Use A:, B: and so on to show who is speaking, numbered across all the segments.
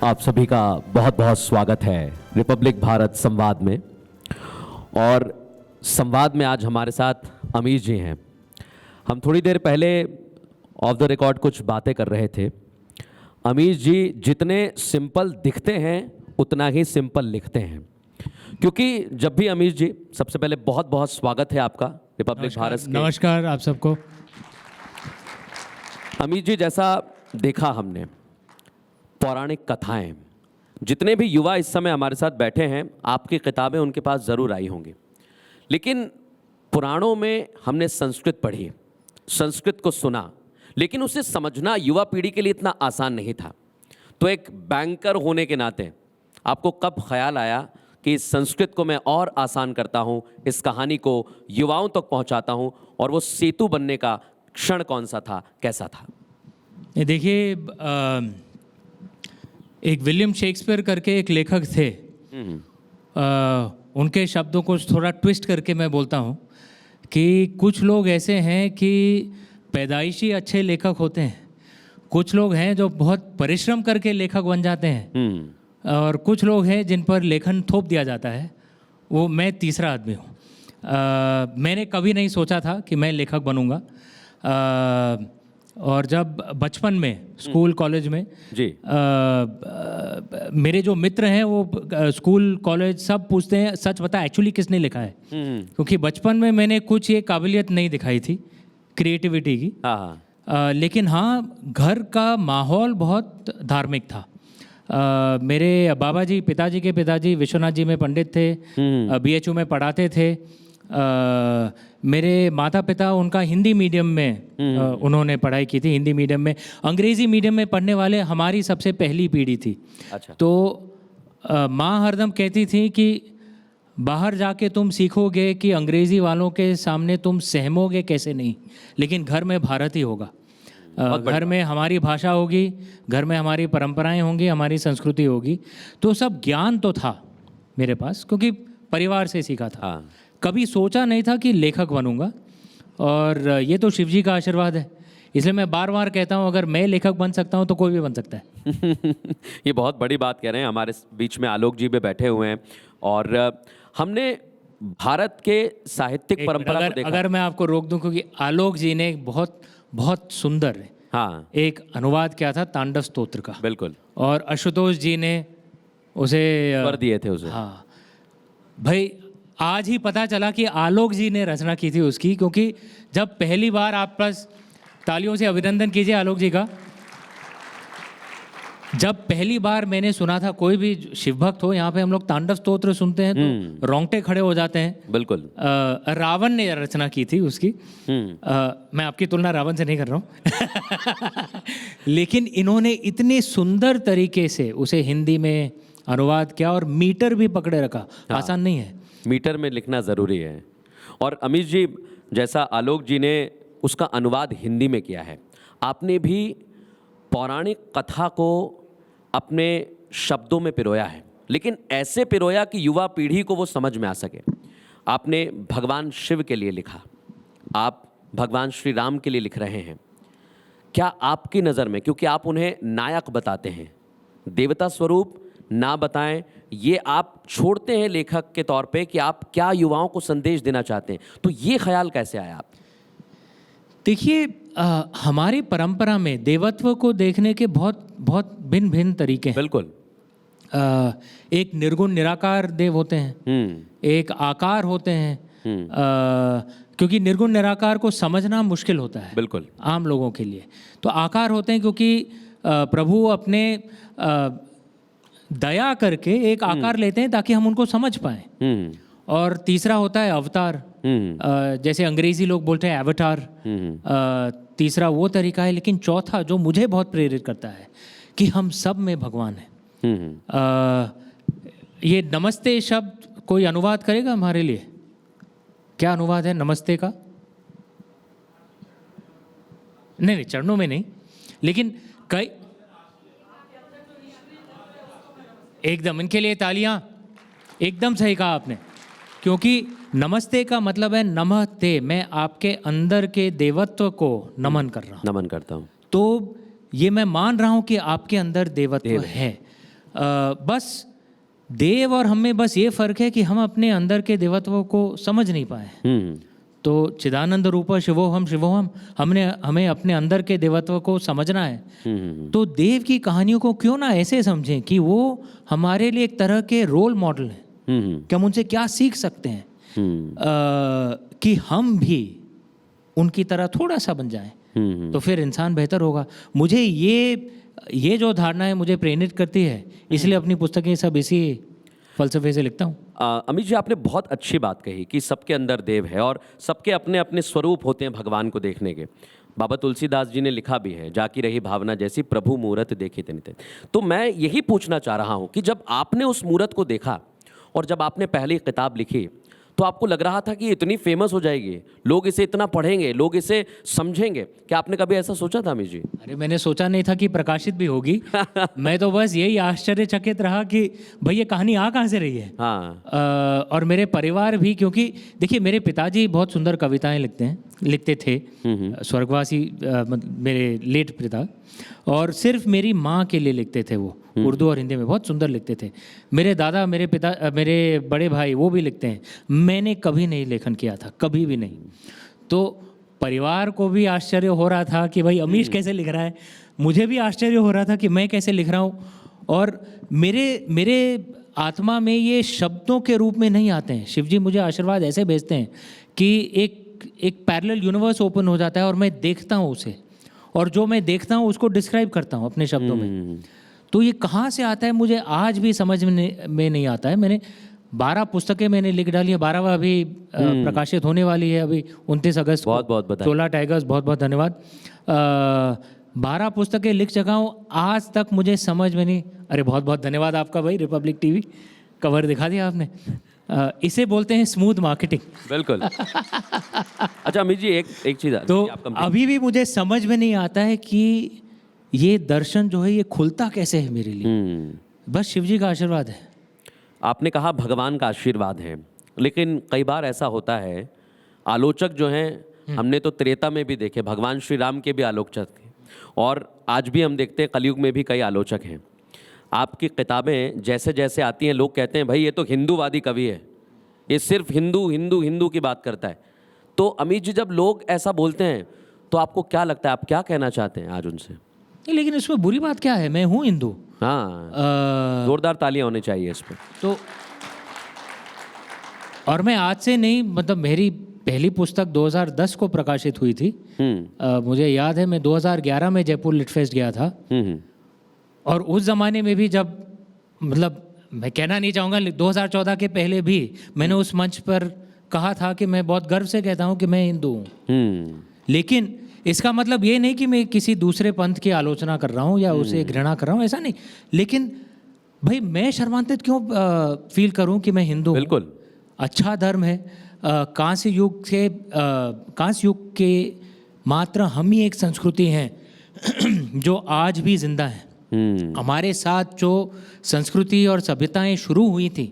A: आप सभी का बहुत बहुत स्वागत है रिपब्लिक भारत संवाद में। और संवाद में आज हमारे साथ अमीश जी हैं। हम थोड़ी देर पहले ऑफ द रिकॉर्ड कुछ बातें कर रहे थे। अमीश जी जितने सिंपल दिखते हैं उतना ही सिंपल लिखते हैं, क्योंकि जब भी अमीश जी, सबसे पहले बहुत बहुत स्वागत है आपका रिपब्लिक भारत के।
B: नमस्कार आप सबको।
A: अमीश जी, जैसा देखा हमने पौराणिक कथाएं, जितने भी युवा इस समय हमारे साथ बैठे हैं, आपकी किताबें उनके पास ज़रूर आई होंगी, लेकिन पुराणों में हमने संस्कृत पढ़ी, संस्कृत को सुना, लेकिन उसे समझना युवा पीढ़ी के लिए इतना आसान नहीं था। तो एक बैंकर होने के नाते आपको कब ख्याल आया कि इस संस्कृत को मैं और आसान करता हूँ, इस कहानी को युवाओं तक पहुँचाता हूँ, और वो सेतु बनने का क्षण कौन सा था, कैसा था?
B: ये देखिए, एक विलियम शेक्सपियर करके एक लेखक थे। उनके शब्दों को थोड़ा ट्विस्ट करके मैं बोलता हूँ कि कुछ लोग ऐसे हैं कि पैदाइशी अच्छे लेखक होते हैं, कुछ लोग हैं जो बहुत परिश्रम करके लेखक बन जाते हैं, और कुछ लोग हैं जिन पर लेखन थोप दिया जाता है। वो मैं तीसरा आदमी हूँ। मैंने कभी नहीं सोचा था कि मैं लेखक बनूँगा। और जब बचपन में स्कूल कॉलेज में
A: जी
B: मेरे जो मित्र हैं वो स्कूल कॉलेज सब पूछते हैं, सच बता एक्चुअली किसने लिखा है? क्योंकि बचपन में मैंने कुछ ये काबिलियत नहीं दिखाई थी क्रिएटिविटी की। लेकिन हाँ, घर का माहौल बहुत धार्मिक था। मेरे बाबा जी, पिताजी के पिताजी विश्वनाथ जी में पंडित थे, बीएचयू में पढ़ाते थे। मेरे माता पिता, उनका हिंदी मीडियम में उन्होंने पढ़ाई की थी, हिंदी मीडियम में। अंग्रेज़ी मीडियम में पढ़ने वाले हमारी सबसे पहली पीढ़ी थी।
A: अच्छा।
B: तो माँ हरदम कहती थी कि बाहर जाके तुम सीखोगे कि अंग्रेज़ी वालों के सामने तुम सहमोगे कैसे नहीं, लेकिन घर में भारत ही होगा। घर में हमारी भाषा होगी, घर में हमारी परंपराएं होंगी, हमारी संस्कृति होगी। तो सब ज्ञान तो था मेरे पास, क्योंकि परिवार से सीखा था।
A: हाँ।
B: कभी सोचा नहीं था कि लेखक बनूंगा, और ये तो शिव जी का आशीर्वाद है। इसलिए मैं बार बार कहता हूँ, अगर मैं लेखक बन सकता हूँ तो कोई भी बन सकता है।
A: ये बहुत बड़ी बात कह रहे हैं। हमारे बीच में आलोक जी भी बैठे हुए हैं, और हमने भारत के साहित्यिक परंपरा को देखा।
B: अगर मैं आपको रोक दूं, क्योंकि आलोक जी ने एक बहुत बहुत सुंदर एक अनुवाद किया था तांडव स्तोत्र का।
A: बिल्कुल।
B: और आशुतोष जी ने उसे
A: स्वर दिए थे उसे।
B: हाँ भाई, आज ही पता चला कि आलोक जी ने रचना की थी उसकी, क्योंकि जब पहली बार, आप बस तालियों से अभिनंदन कीजिए आलोक जी का, जब पहली बार मैंने सुना था, कोई भी शिव भक्त हो, यहाँ पे हम लोग तांडव स्तोत्र सुनते हैं तो रोंगटे खड़े हो जाते हैं।
A: बिल्कुल।
B: रावण ने रचना की थी उसकी। मैं आपकी तुलना रावण से नहीं कर रहा हूँ। लेकिन इन्होंने इतने सुंदर तरीके से उसे हिंदी में अनुवाद किया और मीटर भी पकड़े रखा। आसान नहीं है,
A: मीटर में लिखना ज़रूरी है। और अमीश जी, जैसा आलोक जी ने उसका अनुवाद हिंदी में किया है, आपने भी पौराणिक कथा को अपने शब्दों में पिरोया है, लेकिन ऐसे पिरोया कि युवा पीढ़ी को वो समझ में आ सके। आपने भगवान शिव के लिए लिखा, आप भगवान श्री राम के लिए लिख रहे हैं। क्या आपकी नज़र में, क्योंकि आप उन्हें नायक बताते हैं, देवता स्वरूप ना बताएं, ये आप छोड़ते हैं लेखक के तौर पे कि आप क्या युवाओं को संदेश देना चाहते हैं, तो ये ख्याल कैसे आया आप?
B: देखिए, हमारी परंपरा में देवत्व को देखने के बहुत बहुत भिन्न भिन्न तरीके हैं।
A: बिल्कुल।
B: एक निर्गुण निराकार देव होते हैं, एक आकार होते हैं। क्योंकि निर्गुण निराकार को समझना मुश्किल होता है
A: बिल्कुल
B: आम लोगों के लिए। तो आकार होते हैं, क्योंकि प्रभु अपने दया करके एक आकार लेते हैं ताकि हम उनको समझ पाएं। और तीसरा होता है अवतार, जैसे अंग्रेजी लोग बोलते हैं एवटार। तीसरा वो तरीका है, लेकिन चौथा जो मुझे बहुत प्रेरित करता है कि हम सब में भगवान है। ये नमस्ते शब्द कोई अनुवाद करेगा हमारे लिए? क्या अनुवाद है नमस्ते का? नहीं, चरणों में नहीं, लेकिन कई एकदम, इनके लिए तालियां। एकदम सही कहा आपने, क्योंकि नमस्ते का मतलब है नमस्ते, मैं आपके अंदर के देवत्व को नमन कर रहा हूँ,
A: नमन करता हूँ।
B: तो ये मैं मान रहा हूँ कि आपके अंदर देवत्व है। बस देव और हम में बस ये फर्क है कि हम अपने अंदर के देवत्व को समझ नहीं पाए। तो चिदानंद रूप शिवोहम शिवोहम हमें अपने अंदर के देवत्व को समझना है। तो देव की कहानियों को क्यों ना ऐसे समझें कि वो हमारे लिए एक तरह के रोल मॉडल हैं कि हम उनसे क्या सीख सकते हैं, कि हम भी उनकी तरह थोड़ा सा बन जाएं, तो फिर इंसान बेहतर होगा। मुझे ये जो धारणा है मुझे प्रेरित करती है, इसलिए अपनी पुस्तकें सब इसी फलसफे से लिखता हूँ।
A: अमित जी, आपने बहुत अच्छी बात कही कि सबके अंदर देव है और सबके अपने अपने स्वरूप होते हैं भगवान को देखने के। बाबा तुलसीदास जी ने लिखा भी है, जाकी रही भावना जैसी प्रभु मूरत देखी तनित। तो मैं यही पूछना चाह रहा हूँ कि जब आपने उस मूरत को देखा और जब आपने पहली किताब लिखी तो आपको लग रहा था कि इतनी फेमस हो जाएगी, लोग इसे इतना पढ़ेंगे, लोग इसे समझेंगे? क्या आपने कभी ऐसा सोचा था अमित जी?
B: अरे मैंने सोचा नहीं था कि प्रकाशित भी होगी। मैं तो बस यही आश्चर्यचकित रहा कि भाई ये कहानी आ कहाँ से रही है।
A: हाँ।
B: और मेरे परिवार भी, क्योंकि देखिए मेरे पिताजी बहुत सुंदर कविताएं लिखते थे, स्वर्गवासी मेरे लेट पिता, और सिर्फ मेरी माँ के लिए लिखते थे वो, उर्दू और हिंदी में बहुत सुंदर लिखते थे। मेरे दादा, मेरे बड़े भाई वो भी लिखते हैं। मैंने कभी नहीं लेखन किया था, कभी भी नहीं। तो परिवार को भी आश्चर्य हो रहा था कि भाई अमीश कैसे लिख रहा है, मुझे भी आश्चर्य हो रहा था कि मैं कैसे लिख रहा हूँ। और मेरे आत्मा में ये शब्दों के रूप में नहीं आते हैं। शिव जी मुझे आशीर्वाद ऐसे भेजते हैं कि एक पैरेलल यूनिवर्स ओपन हो जाता है और मैं देखता हूँ उसे, और जो मैं देखता हूँ उसको डिस्क्राइब करता हूँ अपने शब्दों में। तो ये कहाँ से आता है मुझे आज भी समझ में नहीं आता है। मैंने 12 पुस्तकें मैंने लिख डाली है, 12वां अभी प्रकाशित होने वाली है अभी 29 अगस्त को।
A: बहुत बहुत बधाई।
B: 16 टाइगर्स, बहुत बहुत धन्यवाद। 12 पुस्तकें लिख चुका हूँ, आज तक मुझे समझ में नहीं। अरे बहुत बहुत धन्यवाद आपका भाई, रिपब्लिक टीवी कवर दिखा दिया आपने। इसे बोलते हैं स्मूथ मार्केटिंग।
A: बिल्कुल। अच्छा अमित जी, एक चीज़
B: तो अभी भी मुझे समझ में नहीं आता है कि ये दर्शन जो है ये खुलता कैसे है मेरे लिए। बस शिव जी का आशीर्वाद है।
A: आपने कहा भगवान का आशीर्वाद है, लेकिन कई बार ऐसा होता है, आलोचक जो हैं, हमने तो त्रेता में भी देखे, भगवान श्री राम के भी आलोचक थे, और आज भी हम देखते हैं कलयुग में भी कई आलोचक हैं। आपकी किताबें जैसे जैसे आती हैं लोग कहते हैं भाई ये तो हिंदूवादी कवि है, ये सिर्फ हिंदू हिंदू हिंदू की बात करता है। तो अमित जी, जब लोग ऐसा बोलते हैं तो आपको क्या लगता है, आप क्या कहना चाहते हैं आज उनसे?
B: लेकिन इसमें बुरी बात क्या है, मैं हूँ हिंदू।
A: हाँ, जोरदार तालियां होनी चाहिए इस पर।
B: तो और मैं आज से नहीं, मतलब मेरी पहली पुस्तक 2010 को प्रकाशित हुई थी। मुझे याद है मैं 2011 में जयपुर लिट फेस्ट गया था। और उस ज़माने में भी जब, मतलब मैं कहना नहीं चाहूँगा, 2014 के पहले भी मैंने उस मंच पर कहा था कि मैं बहुत गर्व से कहता हूँ कि मैं हिंदू हूँ। लेकिन इसका मतलब ये नहीं कि मैं किसी दूसरे पंथ की आलोचना कर रहा हूँ या उसे घृणा कर रहा हूँ, ऐसा नहीं। लेकिन भाई मैं शर्मान्वित क्यों फील करूँ कि मैं हिंदू हूँ?
A: बिल्कुल
B: अच्छा धर्म है। कांस्य युग के मात्र हम ही एक संस्कृति हैं जो आज भी जिंदा है। हमारे साथ जो संस्कृति और सभ्यताएं शुरू हुई थी,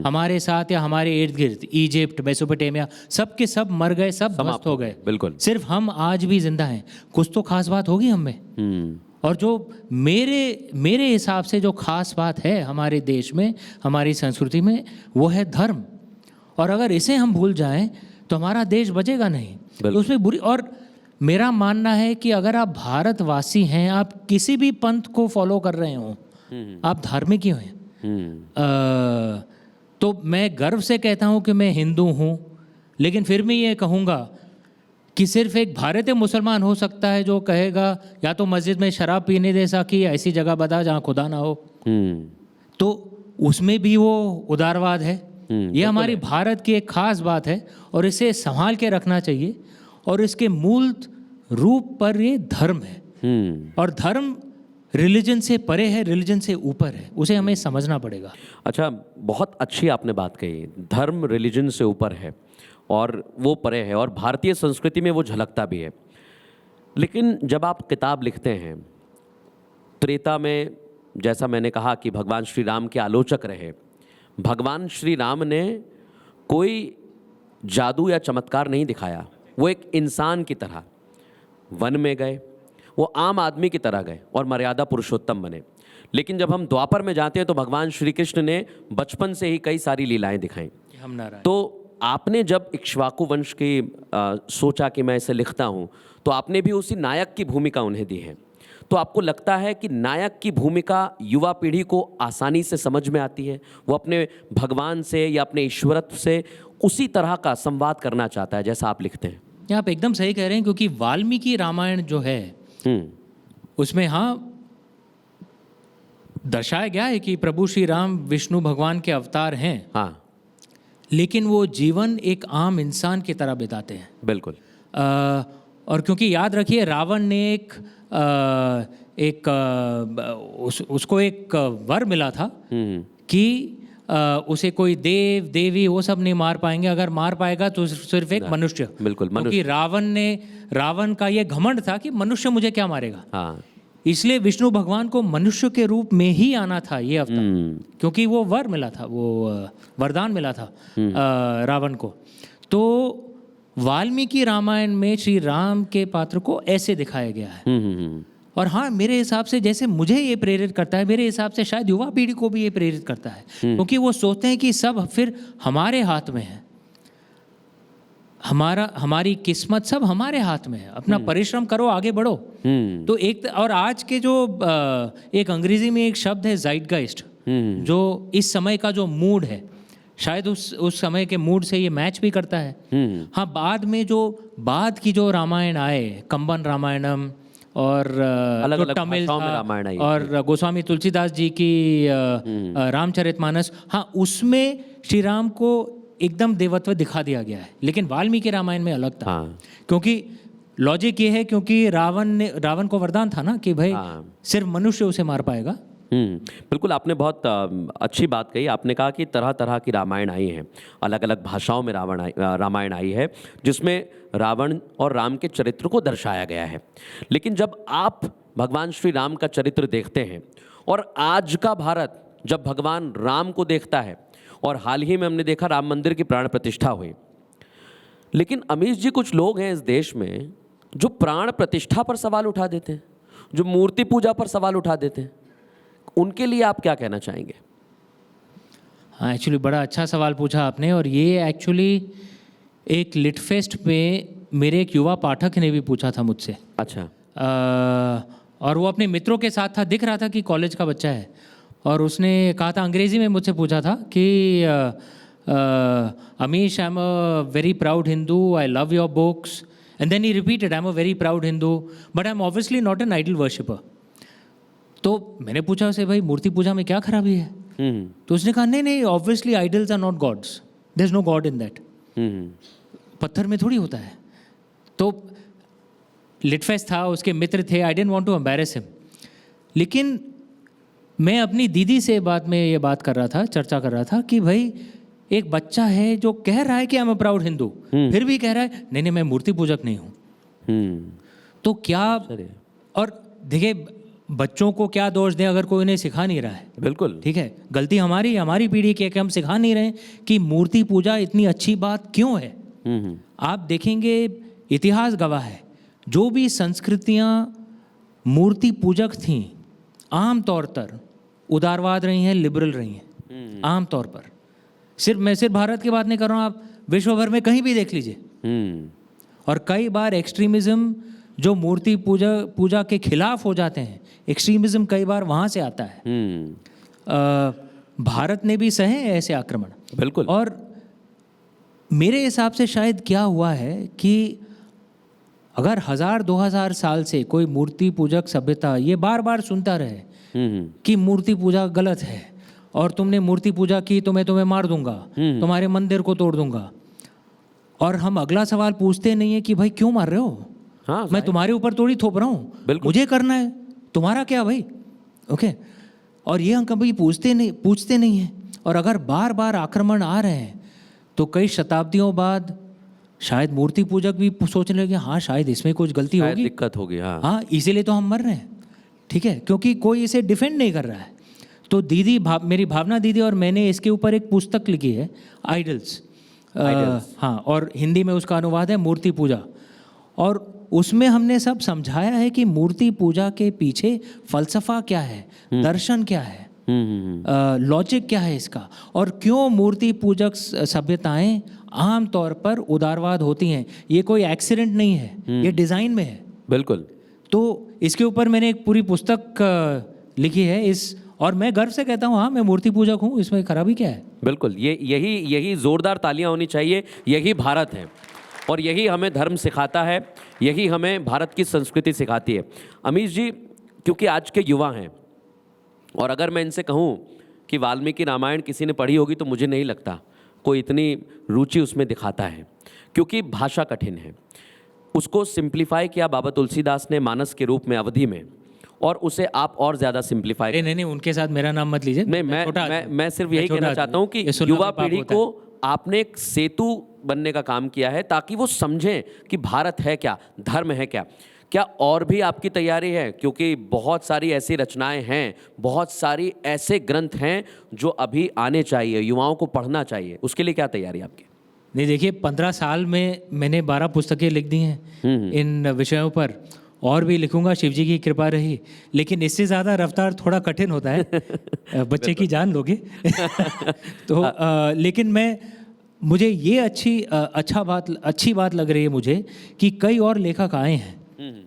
B: हमारे साथ या हमारे इर्द गिर्द, इजिप्ट, मेसोपोटामिया, सब के सब मर गए, सब ध्वस्त हो गए।
A: बिल्कुल।
B: सिर्फ हम आज भी जिंदा हैं। कुछ तो खास बात होगी हम में। और जो मेरे हिसाब से जो खास बात है हमारे देश में, हमारी संस्कृति में, वो है धर्म। और अगर इसे हम भूल जाएं तो हमारा देश बचेगा नहीं। तो उसमें बुरी, और मेरा मानना है कि अगर आप भारतवासी हैं, आप किसी भी पंथ को फॉलो कर रहे हो, आप धार्मिक ही हैं। तो मैं गर्व से कहता हूँ कि मैं हिंदू हूँ, लेकिन फिर मैं ये कहूँगा कि सिर्फ एक भारतीय मुसलमान हो सकता है जो कहेगा या तो मस्जिद में शराब पीने जैसा कि ऐसी जगह बता जहाँ खुदा ना हो। तो उसमें भी वो उदारवाद है। ये हमारी भारत की एक खास बात है और इसे संभाल के रखना चाहिए। और इसके मूल रूप पर ये धर्म है। और धर्म रिलीजन से परे है, रिलीजन से ऊपर है, उसे हमें समझना पड़ेगा।
A: अच्छा, बहुत अच्छी आपने बात कही। धर्म रिलीजन से ऊपर है और वो परे है, और भारतीय संस्कृति में वो झलकता भी है। लेकिन जब आप किताब लिखते हैं, त्रेता में जैसा मैंने कहा कि भगवान श्री राम के आलोचक रहे, भगवान श्री राम ने कोई जादू या चमत्कार नहीं दिखाया। वो एक इंसान की तरह वन में गए, वो आम आदमी की तरह गए और मर्यादा पुरुषोत्तम बने। लेकिन जब हम द्वापर में जाते हैं तो भगवान श्री कृष्ण ने बचपन से ही कई सारी लीलाएं दिखाई।
B: हम नारायण।
A: तो आपने जब इक्ष्वाकु वंश की सोचा कि मैं इसे लिखता हूँ, तो आपने भी उसी नायक की भूमिका उन्हें दी है। तो आपको लगता है कि नायक की भूमिका युवा पीढ़ी को आसानी से समझ में आती है? वो अपने भगवान से या अपने ईश्वरत्व से उसी तरह का संवाद करना चाहता है जैसा आप लिखते हैं?
B: ये आप एकदम सही कह रहे हैं, क्योंकि वाल्मीकि रामायण जो है उसमें दर्शाया गया है कि प्रभु श्री राम विष्णु भगवान के अवतार हैं।
A: हाँ,
B: लेकिन वो जीवन एक आम इंसान की तरह बिताते हैं।
A: बिल्कुल।
B: और क्योंकि याद रखिए, रावण ने उसको एक वर मिला था कि उसे कोई देव देवी वो सब नहीं मार पाएंगे, अगर मार पाएगा तो सिर्फ एक मनुष्य।
A: बिल्कुल,
B: क्योंकि रावण का ये घमंड था कि मनुष्य मुझे क्या मारेगा।
A: हाँ,
B: इसलिए विष्णु भगवान को मनुष्य के रूप में ही आना था ये अवतार, क्योंकि वो वर मिला था, वो वरदान मिला था रावण को। तो वाल्मीकि रामायण में श्री राम के पात्र को ऐसे दिखाया गया है। और हाँ, मेरे हिसाब से जैसे मुझे ये प्रेरित करता है, मेरे हिसाब से शायद युवा पीढ़ी को भी ये प्रेरित करता है, क्योंकि वो सोचते हैं कि सब फिर हमारे हाथ में है, हमारी किस्मत सब हमारे हाथ में है, अपना परिश्रम करो, आगे बढ़ो। तो और आज के जो एक अंग्रेजी में एक शब्द है ज़ाइटगाइस्ट, जो इस समय का जो मूड है, शायद उस समय के मूड से ये मैच भी करता है। हाँ, बाद की जो रामायण आए, कंबन रामायणम और
A: अलग-अलग
B: तमिल
A: भाषाओं में
B: था,
A: रामायण आई।
B: और गोस्वामी तुलसीदास जी की रामचरितमानस, हाँ, उसमें श्री राम को एकदम देवत्व दिखा दिया गया है। लेकिन वाल्मीकि रामायण में अलग था।
A: हाँ,
B: क्योंकि लॉजिक ये है, क्योंकि रावण को वरदान था ना कि भाई सिर्फ मनुष्य उसे मार पाएगा।
A: बिल्कुल, आपने बहुत अच्छी बात कही। आपने कहा कि तरह तरह की रामायण आई हैं, अलग अलग भाषाओं में रामायण आई है, जिसमें रावण और राम के चरित्र को दर्शाया गया है। लेकिन जब आप भगवान श्री राम का चरित्र देखते हैं और आज का भारत जब भगवान राम को देखता है, और हाल ही में हमने देखा राम मंदिर की प्राण प्रतिष्ठा हुई, लेकिन अमीश जी, कुछ लोग हैं इस देश में जो प्राण प्रतिष्ठा पर सवाल उठा देते हैं, जो मूर्ति पूजा पर सवाल उठा देते हैं, उनके लिए आप क्या कहना चाहेंगे?
B: हाँ, एक्चुअली बड़ा अच्छा सवाल पूछा आपने, और ये एक्चुअली एक लिटफेस्ट में मेरे एक युवा पाठक ने भी पूछा था मुझसे।
A: अच्छा।
B: और वो अपने मित्रों के साथ था, दिख रहा था कि कॉलेज का बच्चा है, और उसने कहा था, अंग्रेजी में मुझसे पूछा था कि Amish, I am a very proud Hindu, I love your books, and then he repeated, I am a very proud Hindu, but I am obviously not an idol worshipper. तो मैंने पूछा उसे, भाई मूर्ति पूजा में क्या खराबी है? तो उसने कहा, नहीं, obviously idols are not gods, there is no god in that. पत्थर में थोड़ी होता है। तो लिटफेस्ट था, उसके मित्र थे, I didn't want to embarrass him. लेकिन मैं अपनी दीदी से ये बात कर रहा था, चर्चा कर रहा था कि भाई एक बच्चा है जो कह रहा है कि आई एम अ प्राउड हिंदू, फिर भी कह रहा है नहीं, मैं मूर्ति पूजक नहीं हूँ। तो क्या, और देखिए, बच्चों को क्या दोष दें अगर कोई उन्हें सिखा नहीं रहा है? बिल्कुल ठीक है, गलती हमारी पीढ़ी की है कि हम सिखा नहीं रहे कि मूर्ति पूजा इतनी अच्छी बात क्यों है। आप देखेंगे, इतिहास गवाह है, जो भी संस्कृतियाँ मूर्ति पूजक थीं, आम तौर पर उदारवाद रही हैं, लिबरल रही हैं, आम तौर पर। मैं सिर्फ भारत की बात नहीं कर रहा हूँ, आप विश्व भर में कहीं भी देख लीजिए। और कई बार एक्सट्रीमिज्म जो मूर्ति पूजा के खिलाफ हो जाते हैं, एक्सट्रीमिज्म कई बार वहाँ से आता है। भारत ने भी सहे ऐसे आक्रमण। बिल्कुल। और मेरे हिसाब से शायद क्या हुआ है कि अगर 1000-2000 साल से कोई मूर्ति पूजक सभ्यता ये बार बार सुनता रहे कि मूर्ति पूजा गलत है, और तुमने मूर्ति पूजा की तो मैं तुम्हें मार दूंगा, तुम्हारे मंदिर को तोड़ दूंगा, और हम अगला सवाल पूछते नहीं है कि भाई क्यों मार रहे हो? हाँ, मैं तुम्हारे ऊपर थोड़ी थोप रहा हूँ, मुझे करना है, तुम्हारा क्या भाई? ओके। और ये हम कभी पूछते नहीं हैं। और अगर बार बार आक्रमण आ रहे हैं तो कई शताब्दियों बाद शायद मूर्ति पूजक भी सोचने लगे, हाँ शायद इसमें कुछ गलती होगी, दिक्कत होगी, हाँ इसीलिए तो हम मर रहे हैं। ठीक है, क्योंकि कोई इसे डिफेंड नहीं कर रहा है। तो मेरी भावना दीदी और मैंने इसके ऊपर एक पुस्तक लिखी है, आइडल्स। हाँ, और हिंदी में उसका अनुवाद है मूर्ति पूजा। और उसमें हमने सब समझाया है कि मूर्ति पूजा के पीछे फलसफा क्या है, दर्शन क्या है, लॉजिक क्या है इसका, और क्यों मूर्ति पूजक सभ्यताएं आम तौर पर उदारवाद होती हैं। ये कोई एक्सीडेंट नहीं है, ये डिज़ाइन में है।
A: बिल्कुल।
B: तो इसके ऊपर मैंने एक पूरी पुस्तक लिखी है और मैं गर्व से कहता हूँ हाँ मैं मूर्ति पूजक हूँ, इसमें खराबी क्या है।
A: बिल्कुल, यही ज़ोरदार तालियां होनी चाहिए। यही भारत है और यही हमें धर्म सिखाता है, यही हमें भारत की संस्कृति सिखाती है। अमीश जी, क्योंकि आज के युवा हैं और अगर मैं इनसे कहूँ कि वाल्मीकि रामायण किसी ने पढ़ी होगी तो मुझे नहीं लगता कोई इतनी रुचि उसमें दिखाता है, क्योंकि भाषा कठिन है। उसको सिंप्लीफाई किया बाबा तुलसीदास ने मानस के रूप में अवधि में, और उसे आप और ज़्यादा सिंप्लीफाई।
B: नहीं, उनके साथ मेरा नाम मत लीजिए।
A: नहीं, मैं सिर्फ यही कहना चाहता हूँ कि युवा पीढ़ी को आपने एक सेतु बनने का काम किया है ताकि वो समझें कि भारत है क्या, धर्म है क्या। क्या और भी आपकी तैयारी है? क्योंकि बहुत सारी ऐसी रचनाएं हैं, बहुत सारी ऐसे ग्रंथ हैं जो अभी आने चाहिए, युवाओं को पढ़ना चाहिए, उसके लिए क्या तैयारी आपकी?
B: नहीं, देखिए 15 साल में मैंने 12 पुस्तकें लिख दी हैं इन विषयों पर, और भी लिखूंगा, शिव जी की कृपा रही। लेकिन इससे ज़्यादा रफ्तार थोड़ा कठिन होता है बच्चे की जान लोगे तो लेकिन मुझे ये अच्छी बात लग रही है मुझे कि कई और लेखक आए हैं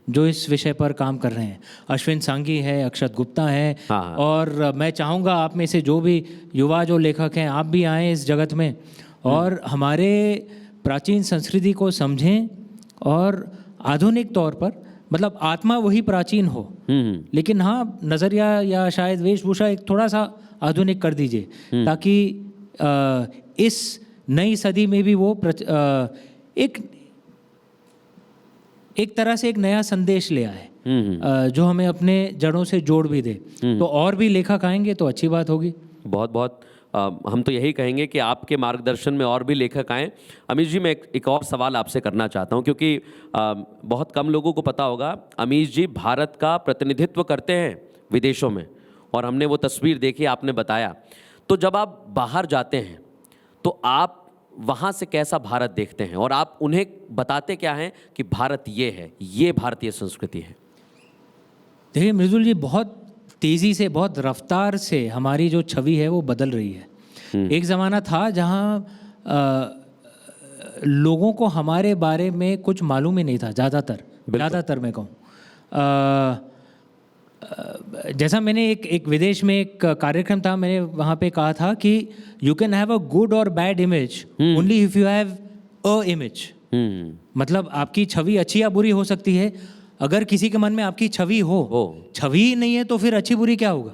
B: जो इस विषय पर काम कर रहे हैं। अश्विन सांघी है, अक्षत गुप्ता है, और मैं चाहूँगा आप में से जो भी युवा जो लेखक हैं आप भी आएँ इस जगत में और हमारे प्राचीन संस्कृति को समझें, और आधुनिक तौर पर मतलब आत्मा वही प्राचीन हो, लेकिन हाँ नज़रिया या शायद वेशभूषा एक थोड़ा सा आधुनिक कर दीजिए ताकि इस नई सदी में भी वो एक तरह से एक नया संदेश ले आए जो हमें अपने जड़ों से जोड़ भी दे। तो और भी लेखक आएंगे तो अच्छी बात होगी।
A: बहुत बहुत हम तो यही कहेंगे कि आपके मार्गदर्शन में और भी लेखक आएँ। अमीश जी, मैं एक और सवाल आपसे करना चाहता हूँ, क्योंकि बहुत कम लोगों को पता होगा अमीश जी भारत का प्रतिनिधित्व करते हैं विदेशों में, और हमने वो तस्वीर देखी, आपने बताया। तो जब आप बाहर जाते हैं तो आप वहाँ से कैसा भारत देखते हैं, और आप उन्हें बताते क्या हैं कि भारत ये है, ये भारतीय संस्कृति है?
B: देखिए मृदुल जी, बहुत तेज़ी से, बहुत रफ्तार से हमारी जो छवि है वो बदल रही है। एक ज़माना था जहाँ लोगों को हमारे बारे में कुछ मालूम ही नहीं था, ज़्यादातर मैं कहूँ। जैसा मैंने एक विदेश में एक कार्यक्रम था, मैंने वहाँ पे कहा था कि you can have a good or bad image only if you have a image. मतलब आपकी छवि अच्छी या बुरी हो सकती है, अगर किसी के मन में आपकी छवि हो, छवि ही नहीं है तो फिर अच्छी बुरी क्या होगा।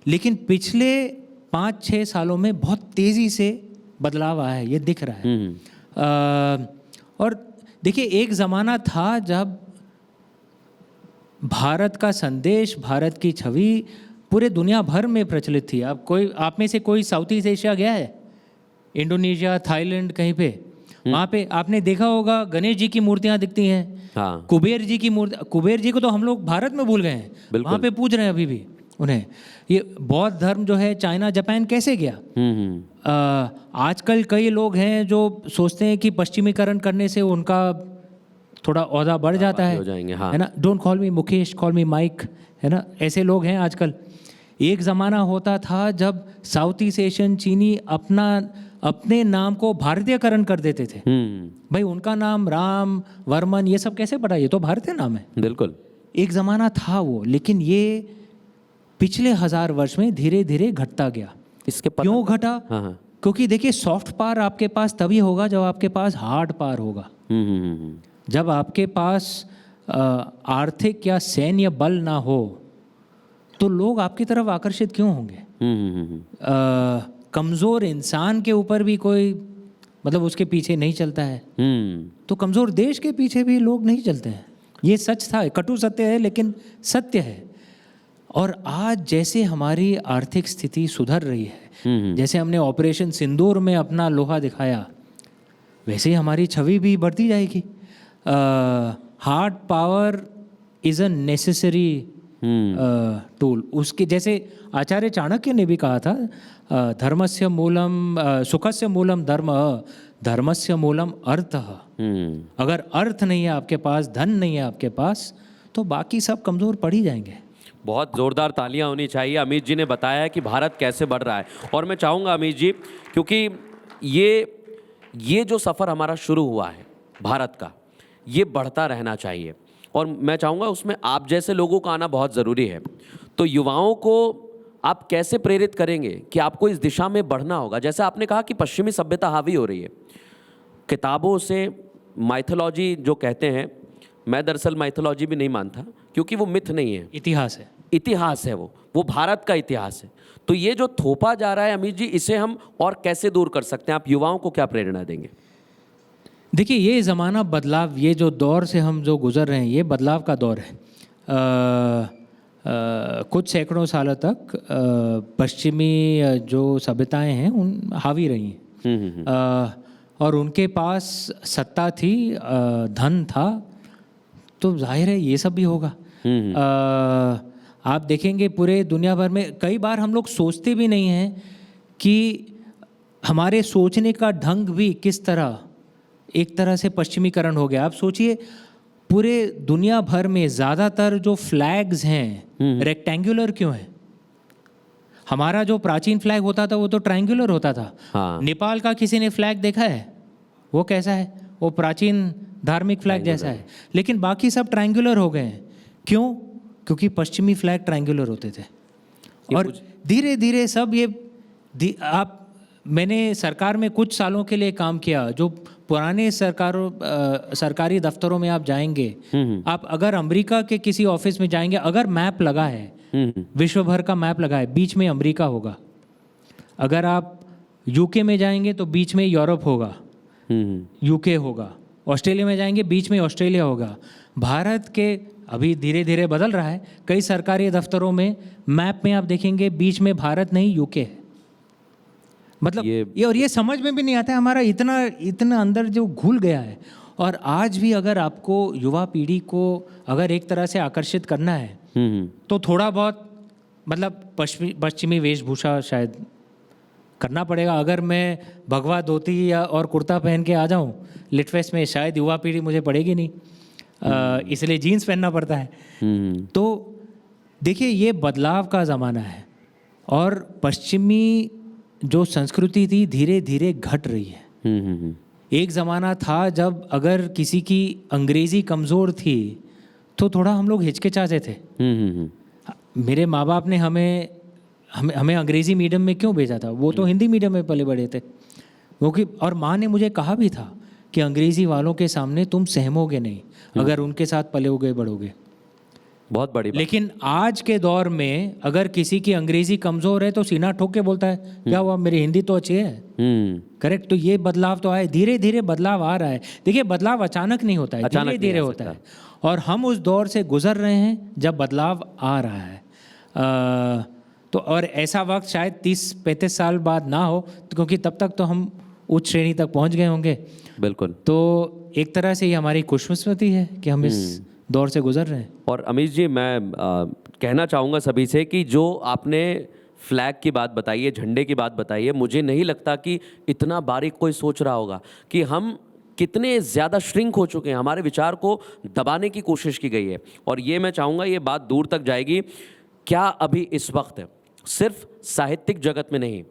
B: लेकिन पिछले 5-6 सालों में बहुत तेज़ी से बदलाव आया है, ये दिख रहा है। और देखिए एक ज़माना था जब भारत का संदेश, भारत की छवि पूरे दुनिया भर में प्रचलित थी। आप में से कोई साउथ ईस्ट एशिया गया है? इंडोनेशिया, थाईलैंड, कहीं पे वहाँ पे आपने देखा होगा गणेश जी की मूर्तियाँ दिखती हैं।
A: हाँ।
B: कुबेर जी की मूर्ति, कुबेर जी को तो हम लोग भारत में भूल गए हैं, वहाँ पे पूज रहे हैं अभी भी उन्हें। ये बौद्ध धर्म जो है चाइना, जापान कैसे गया? आजकल कई लोग हैं जो सोचते हैं कि पश्चिमीकरण करने से उनका थोड़ा ओहदा बढ़ जाता है,
A: हो जाएंगे, हाँ।
B: है ना। Don't call me Mukesh, call me Mike, है ना। ऐसे लोग हैं आजकल। एक ज़माना होता था जब साउथ ईस्ट एशियन चीनी अपने नाम को भारतीयकरण कर देते थे। भाई उनका नाम राम, वर्मन, ये सब कैसे पड़ा? ये तो भारतीय नाम है।
A: बिल्कुल,
B: एक ज़माना था वो, लेकिन ये पिछले 1000 वर्ष में धीरे धीरे घटता गया।
A: इसके
B: क्यों घटा?
A: हाँ।
B: क्योंकि देखिए सॉफ्ट पावर आपके पास तभी होगा जब आपके पास हार्ड पावर होगा। जब आपके पास आर्थिक या सैन्य बल ना हो तो लोग आपकी तरफ आकर्षित क्यों होंगे? कमज़ोर इंसान के ऊपर भी कोई मतलब उसके पीछे नहीं चलता है, तो कमज़ोर देश के पीछे भी लोग नहीं चलते हैं। ये सच था, कटु सत्य है लेकिन सत्य है। और आज जैसे हमारी आर्थिक स्थिति सुधर रही है, जैसे हमने ऑपरेशन सिंदूर में अपना लोहा दिखाया, वैसे ही हमारी छवि भी बढ़ती जाएगी। Hard power is a necessary tool. उसके जैसे आचार्य चाणक्य ने भी कहा था, धर्मस्य मूलम सुखस्य मूलम धर्म, धर्मस्य मूलम अर्थः। अगर अर्थ नहीं है आपके पास, धन नहीं है आपके पास, तो बाकी सब कमज़ोर पड़ ही जाएंगे।
A: बहुत ज़ोरदार तालियां होनी चाहिए। अमित जी ने बताया है कि भारत कैसे बढ़ रहा है, और मैं चाहूँगा अमित जी, क्योंकि ये जो सफ़र हमारा शुरू हुआ है भारत का, ये बढ़ता रहना चाहिए, और मैं चाहूँगा उसमें आप जैसे लोगों का आना बहुत ज़रूरी है। तो युवाओं को आप कैसे प्रेरित करेंगे कि आपको इस दिशा में बढ़ना होगा? जैसे आपने कहा कि पश्चिमी सभ्यता हावी हो रही है, किताबों से माइथोलॉजी जो कहते हैं, मैं दरअसल माइथोलॉजी भी नहीं मानता, क्योंकि वो मिथ नहीं है,
B: इतिहास है।
A: इतिहास है, वो भारत का इतिहास है। तो ये जो थोपा जा रहा है अमित जी, इसे हम और कैसे दूर कर सकते हैं? आप युवाओं को क्या प्रेरणा देंगे?
B: देखिए, ये ज़माना बदलाव, ये जो दौर से हम जो गुज़र रहे हैं, ये बदलाव का दौर है। कुछ सैकड़ों सालों तक पश्चिमी जो सभ्यताएं हैं उन हावी रही हैं, और उनके पास सत्ता थी, धन था, तो जाहिर है ये सब भी होगा। आप देखेंगे पूरे दुनिया भर में कई बार हम लोग सोचते भी नहीं हैं कि हमारे सोचने का ढंग भी किस तरह एक तरह से पश्चिमीकरण हो गया। आप सोचिए, पूरे दुनिया भर में ज़्यादातर जो फ्लैग्स हैं रेक्टेंगुलर क्यों हैं? हमारा जो प्राचीन फ्लैग होता था वो तो ट्रायंगुलर होता था।
A: हाँ।
B: नेपाल का किसी ने फ्लैग देखा है? वो कैसा है? वो प्राचीन धार्मिक फ्लैग जैसा है, लेकिन बाकी सब ट्रायंगुलर हो गए हैं। क्यों? क्योंकि पश्चिमी फ्लैग ट्रायंगुलर होते थे, और धीरे धीरे सब ये मैंने सरकार में कुछ सालों के लिए काम किया। जो पुराने सरकारी दफ्तरों में आप जाएंगे, आप अगर अमेरिका के किसी ऑफिस में जाएंगे, अगर मैप लगा है, विश्व भर का मैप लगा है, बीच में अमेरिका होगा। अगर आप यूके में जाएंगे तो बीच में यूरोप होगा, यूके होगा। ऑस्ट्रेलिया में जाएंगे, बीच में ऑस्ट्रेलिया होगा। भारत के अभी धीरे धीरे बदल रहा है, कई सरकारी दफ्तरों में मैप में आप देखेंगे बीच में भारत नहीं यूके है। मतलब ये समझ में भी नहीं आता है, हमारा इतना अंदर जो घुल गया है। और आज भी अगर आपको युवा पीढ़ी को अगर एक तरह से आकर्षित करना है तो थोड़ा बहुत मतलब पश्चिमी वेशभूषा शायद करना पड़ेगा। अगर मैं भगवा धोती या और कुर्ता पहन के आ जाऊं लिटफेस्ट में, शायद युवा पीढ़ी मुझे पड़ेगी नहीं, इसलिए जीन्स पहनना पड़ता है। तो देखिए, ये बदलाव का ज़माना है, और पश्चिमी जो संस्कृति थी धीरे धीरे घट रही है। एक ज़माना था जब अगर किसी की अंग्रेज़ी कमज़ोर थी तो थोड़ा हम लोग हिचकिचाते थे। मेरे माँ बाप ने हमें अंग्रेज़ी मीडियम में क्यों भेजा था? वो तो हिंदी मीडियम में पले बड़े थे, क्योंकि और माँ ने मुझे कहा भी था कि अंग्रेज़ी वालों के सामने तुम सहमोगे नहीं अगर उनके साथ पलोगे बढ़ोगे।
A: बहुत बड़ी बात।
B: लेकिन आज के दौर में अगर किसी की अंग्रेजी कमज़ोर है तो सीना ठोक के बोलता है, क्या हुआ, मेरी हिंदी तो अच्छी है। करेक्ट। तो ये बदलाव तो आए, धीरे धीरे बदलाव आ रहा है। देखिए, बदलाव अचानक नहीं होता है, धीरे धीरे होता है, और हम उस दौर से गुजर रहे हैं जब बदलाव आ रहा है। तो और ऐसा वक्त शायद 30-35 साल बाद ना हो, क्योंकि तब तक तो हम उच्च श्रेणी तक पहुंच गए होंगे।
A: बिल्कुल।
B: तो एक तरह से ये हमारी खुशकिस्मती है कि हम इस दौर से गुजर रहे हैं।
A: और अमित जी, मैं कहना चाहूँगा सभी से कि जो आपने फ्लैग की बात बताई है, झंडे की बात बताई है, मुझे नहीं लगता कि इतना बारीक कोई सोच रहा होगा कि हम कितने ज़्यादा श्रिंक हो चुके हैं, हमारे विचार को दबाने की कोशिश की गई है। और ये मैं चाहूँगा ये बात दूर तक जाएगी। क्या अभी इस वक्त सिर्फ साहित्यिक जगत में नहीं,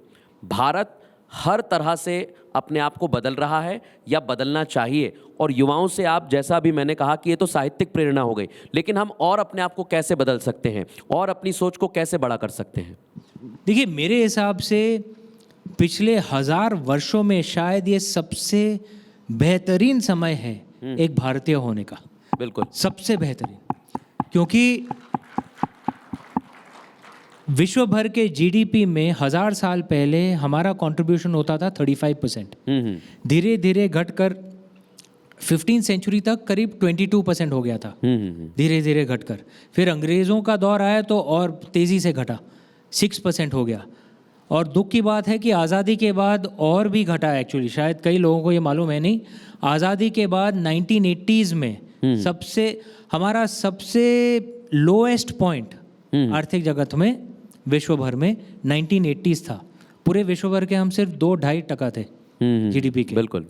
A: भारत हर तरह से अपने आप को बदल रहा है या बदलना चाहिए? और युवाओं से आप, जैसा भी मैंने कहा कि ये तो साहित्यिक प्रेरणा हो गई, लेकिन हम और अपने आप को कैसे बदल सकते हैं और अपनी सोच को कैसे बड़ा कर सकते हैं?
B: देखिए, मेरे हिसाब से पिछले 1000 वर्षों में शायद ये सबसे बेहतरीन समय है एक भारतीय होने का।
A: बिल्कुल, सबसे
B: बेहतरीन, क्योंकि विश्व भर के जीडीपी में 1000 साल पहले हमारा कंट्रीब्यूशन होता था 35%। धीरे धीरे घटकर 15वीं सेंचुरी तक करीब 22% हो गया था। धीरे धीरे घटकर फिर अंग्रेज़ों का दौर आया तो और तेज़ी से घटा, 6% हो गया। और दुख की बात है कि आज़ादी के बाद और भी घटा एक्चुअली, शायद कई लोगों को ये मालूम है नहीं। आज़ादी के बाद 1980s में हमारा सबसे लोएस्ट पॉइंट आर्थिक जगत में विश्व भर में 1980s था। पूरे विश्व भर के हम सिर्फ 2-2.5% थे जीडीपी के।
A: बिल्कुल।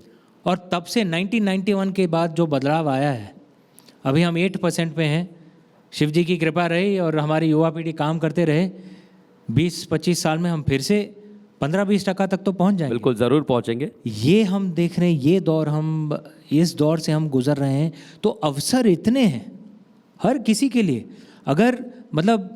B: और तब से 1991 के बाद जो बदलाव आया है, अभी हम 8% पे हैं। शिव जी की कृपा रही और हमारी युवा पीढ़ी काम करते रहे, 20-25 साल में हम फिर से 15-20% तक तो पहुंच जाएंगे।
A: बिल्कुल ज़रूर पहुंचेंगे।
B: ये हम देख रहे हैं, ये दौर इस दौर से हम गुजर रहे हैं, तो अवसर इतने हैं हर किसी के लिए। अगर मतलब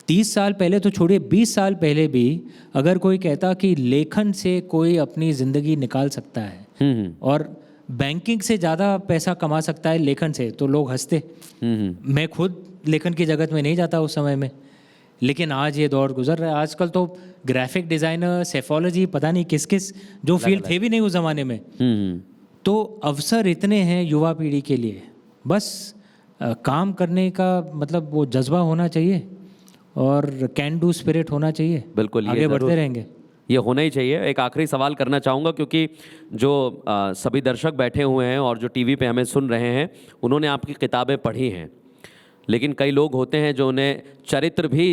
B: 30 साल पहले तो छोड़िए, 20 साल पहले भी अगर कोई कहता कि लेखन से कोई अपनी ज़िंदगी निकाल सकता है और बैंकिंग से ज़्यादा पैसा कमा सकता है लेखन से, तो लोग हंसते। मैं खुद लेखन की जगत में नहीं जाता उस समय में, लेकिन आज ये दौर गुजर रहा है। आजकल तो ग्राफिक डिज़ाइनर, सेफोलॉजी, पता नहीं किस किस जो फील्ड थे भी नहीं उस ज़माने में। तो अवसर इतने हैं युवा पीढ़ी के लिए, बस काम करने का मतलब वो जज्बा होना चाहिए और कैन डू स्पिरिट होना चाहिए।
A: बिल्कुल, ये
B: आगे बढ़ते
A: ज़रूर
B: रहेंगे।
A: ये होना ही चाहिए। एक आखिरी सवाल करना चाहूँगा, क्योंकि जो सभी दर्शक बैठे हुए हैं और जो टीवी पे हमें सुन रहे हैं, उन्होंने आपकी किताबें पढ़ी हैं, लेकिन कई लोग होते हैं जो उन्हें चरित्र भी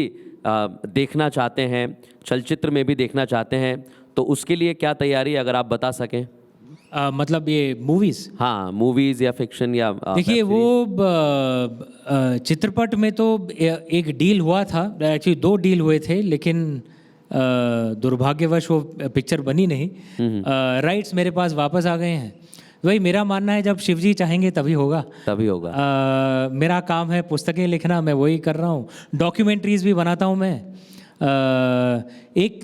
A: देखना चाहते हैं, चलचित्र में भी देखना चाहते हैं, तो उसके लिए क्या तैयारी, अगर आप बता सकें?
B: मतलब ये मूवीज़,
A: हाँ, मूवीज़ या फिक्शन या
B: देखिए वो चित्रपट में तो एक डील हुआ था, एक्चुअली 2 डील हुए थे, लेकिन दुर्भाग्यवश वो पिक्चर बनी नहीं। राइट्स मेरे पास वापस आ गए हैं। वही मेरा मानना है, जब शिवजी चाहेंगे तभी होगा।
A: तभी होगा।
B: मेरा काम है पुस्तकें लिखना, मैं वही कर रहा हूँ। डॉक्यूमेंट्रीज भी बनाता हूँ मैं।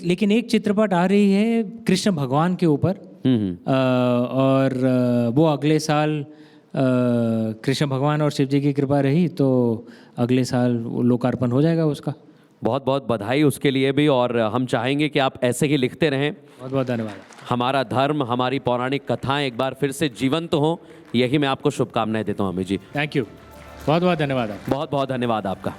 B: लेकिन एक चित्रपट आ रही है कृष्ण भगवान के ऊपर, और वो अगले साल कृष्ण भगवान और शिव जी की कृपा रही तो अगले साल वो लोकार्पण हो जाएगा उसका।
A: बहुत बहुत बधाई उसके लिए भी, और हम चाहेंगे कि आप ऐसे ही लिखते रहें।
B: बहुत बहुत धन्यवाद।
A: हमारा धर्म, हमारी पौराणिक कथाएं एक बार फिर से जीवंत हों, यही मैं आपको शुभकामनाएं देता हूं अमित जी।
B: थैंक यू, बहुत बहुत धन्यवाद।
A: बहुत बहुत धन्यवाद आपका।